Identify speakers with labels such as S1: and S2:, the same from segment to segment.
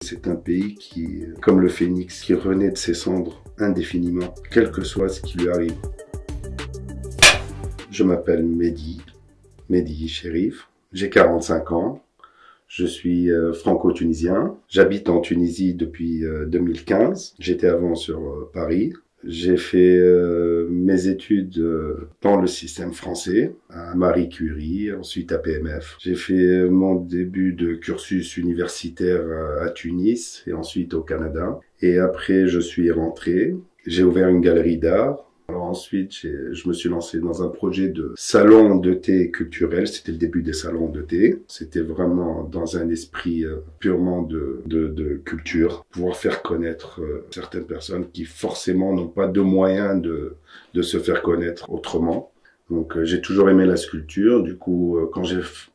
S1: C'est un pays qui, comme le phénix, qui renaît de ses cendres indéfiniment, quel que soit ce qui lui arrive. Je m'appelle Mehdi Cherif, j'ai 45 ans, je suis franco-tunisien, j'habite en Tunisie depuis 2015, j'étais avant sur Paris. J'ai fait mes études dans le système français, à Marie Curie, ensuite à PMF. J'ai fait mon début de cursus universitaire à Tunis et ensuite au Canada. Et après, je suis rentré. J'ai ouvert une galerie d'art. Alors ensuite, je me suis lancé dans un projet de salon de thé culturel. C'était le début des salons de thé. C'était vraiment dans un esprit purement de culture. Pouvoir faire connaître certaines personnes qui forcément n'ont pas de moyens de se faire connaître autrement. Donc j'ai toujours aimé la sculpture. Du coup, quand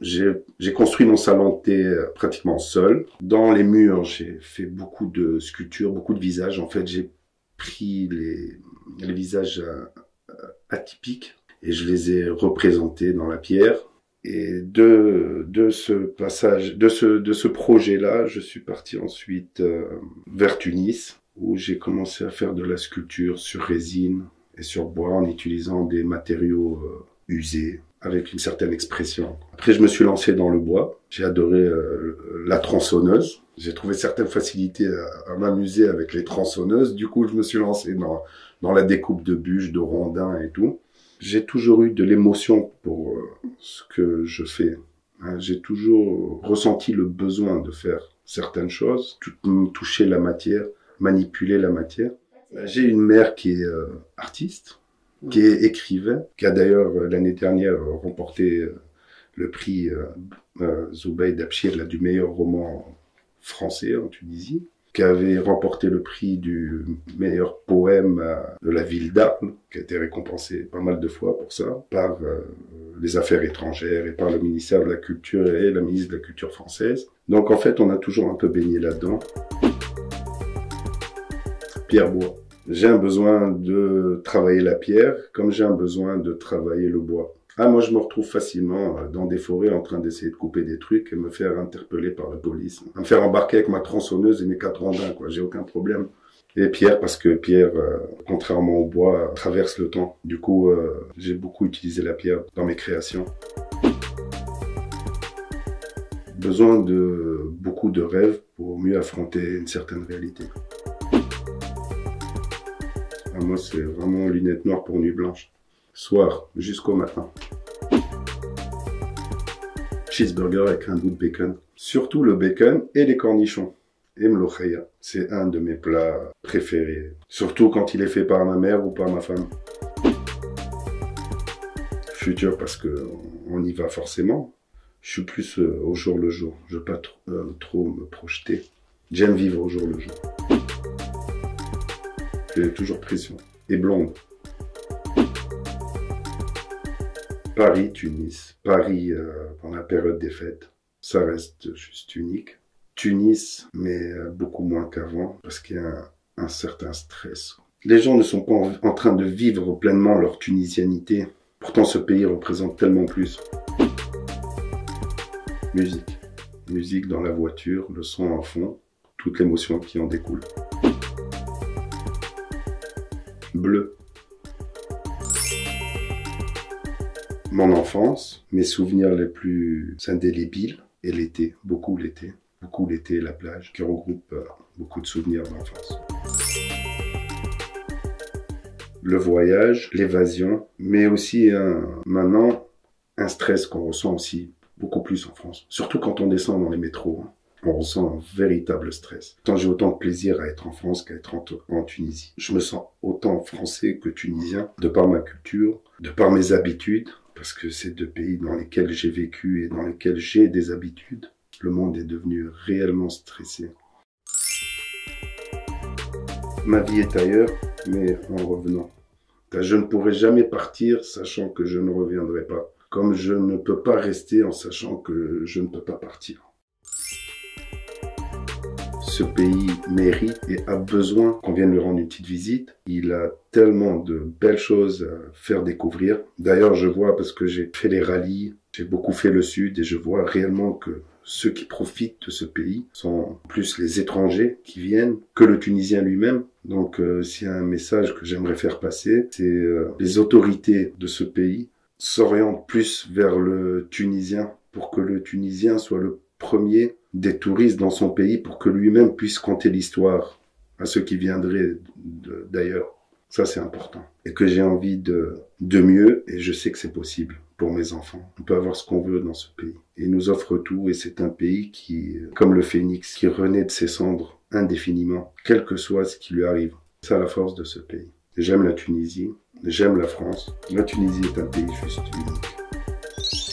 S1: j'ai construit mon salon de thé pratiquement seul. Dans les murs, j'ai fait beaucoup de sculptures, beaucoup de visages. En fait, j'ai pris les visages atypiques et je les ai représentés dans la pierre. Et de ce passage, de ce projet-là, je suis parti ensuite vers Tunis, où j'ai commencé à faire de la sculpture sur résine et sur bois en utilisant des matériaux usés, avec une certaine expression. Après, je me suis lancé dans le bois. J'ai adoré la tronçonneuse. J'ai trouvé certaines facilités à m'amuser avec les tronçonneuses. Du coup, je me suis lancé dans la découpe de bûches, de rondins et tout. J'ai toujours eu de l'émotion pour ce que je fais. J'ai toujours ressenti le besoin de faire certaines choses, toucher la matière, manipuler la matière. J'ai une mère qui est artiste, qui est écrivain, qui a d'ailleurs l'année dernière remporté le prix Zoubeid Abchir du meilleur roman français en Tunisie, qui avait remporté le prix du meilleur poème de la ville d'Arles, qui a été récompensé pas mal de fois pour ça, par les Affaires étrangères et par le ministère de la Culture et la ministre de la Culture française. Donc en fait, on a toujours un peu baigné là-dedans. Pierre bois. J'ai un besoin de travailler la pierre, comme j'ai un besoin de travailler le bois. Moi, je me retrouve facilement dans des forêts en train d'essayer de couper des trucs et me faire interpeller par la police. Me faire embarquer avec ma tronçonneuse et mes 4 rondins, quoi. J'ai aucun problème. Et pierre, parce que pierre, contrairement au bois, traverse le temps. Du coup, j'ai beaucoup utilisé la pierre dans mes créations. Besoin de beaucoup de rêves pour mieux affronter une certaine réalité. Moi, c'est vraiment lunettes noires pour nuit blanche. Soir, jusqu'au matin. Cheeseburger avec un bout de bacon. Surtout le bacon et les cornichons. Et mlokhaya. C'est un de mes plats préférés. Surtout quand il est fait par ma mère ou par ma femme. Futur parce que on y va forcément. Je suis plus au jour le jour. Je veux pas trop me projeter. J'aime vivre au jour le jour. J'ai toujours pression. Et blonde. Paris, Tunis. Paris, pendant la période des fêtes, ça reste juste unique. Tunis, mais beaucoup moins qu'avant, parce qu'il y a un certain stress. Les gens ne sont pas en train de vivre pleinement leur tunisianité. Pourtant, ce pays représente tellement plus. Musique. Musique dans la voiture, le son en fond, toute l'émotion qui en découle. Bleu. Mon enfance, mes souvenirs les plus indélébiles, et l'été, beaucoup l'été et la plage, qui regroupe beaucoup de souvenirs d'enfance. Le voyage, l'évasion, mais aussi maintenant un stress qu'on ressent aussi beaucoup plus en France, surtout quand on descend dans les métros. On ressent un véritable stress. Tant j'ai autant de plaisir à être en France qu'à être en Tunisie. Je me sens autant français que tunisien, de par ma culture, de par mes habitudes, parce que c'est 2 pays dans lesquels j'ai vécu et dans lesquels j'ai des habitudes. Le monde est devenu réellement stressé. Ma vie est ailleurs, mais en revenant. Je ne pourrai jamais partir sachant que je ne reviendrai pas. Comme je ne peux pas rester en sachant que je ne peux pas partir. Ce pays mérite et a besoin qu'on vienne lui rendre une petite visite. Il a tellement de belles choses à faire découvrir. D'ailleurs, je vois, parce que j'ai fait les rallyes, j'ai beaucoup fait le sud et je vois réellement que ceux qui profitent de ce pays sont plus les étrangers qui viennent que le Tunisien lui-même. Donc s'il y a un message que j'aimerais faire passer, c'est les autorités de ce pays s'orientent plus vers le Tunisien pour que le Tunisien soit le premier des touristes dans son pays pour que lui-même puisse conter l'histoire à ceux qui viendraient d'ailleurs. Ça, c'est important. Et que j'ai envie de mieux, et je sais que c'est possible pour mes enfants. On peut avoir ce qu'on veut dans ce pays. Et il nous offre tout, et c'est un pays qui, comme le phénix, qui renaît de ses cendres indéfiniment, quel que soit ce qui lui arrive. C'est la force de ce pays. J'aime la Tunisie, j'aime la France. La Tunisie est un pays juste unique.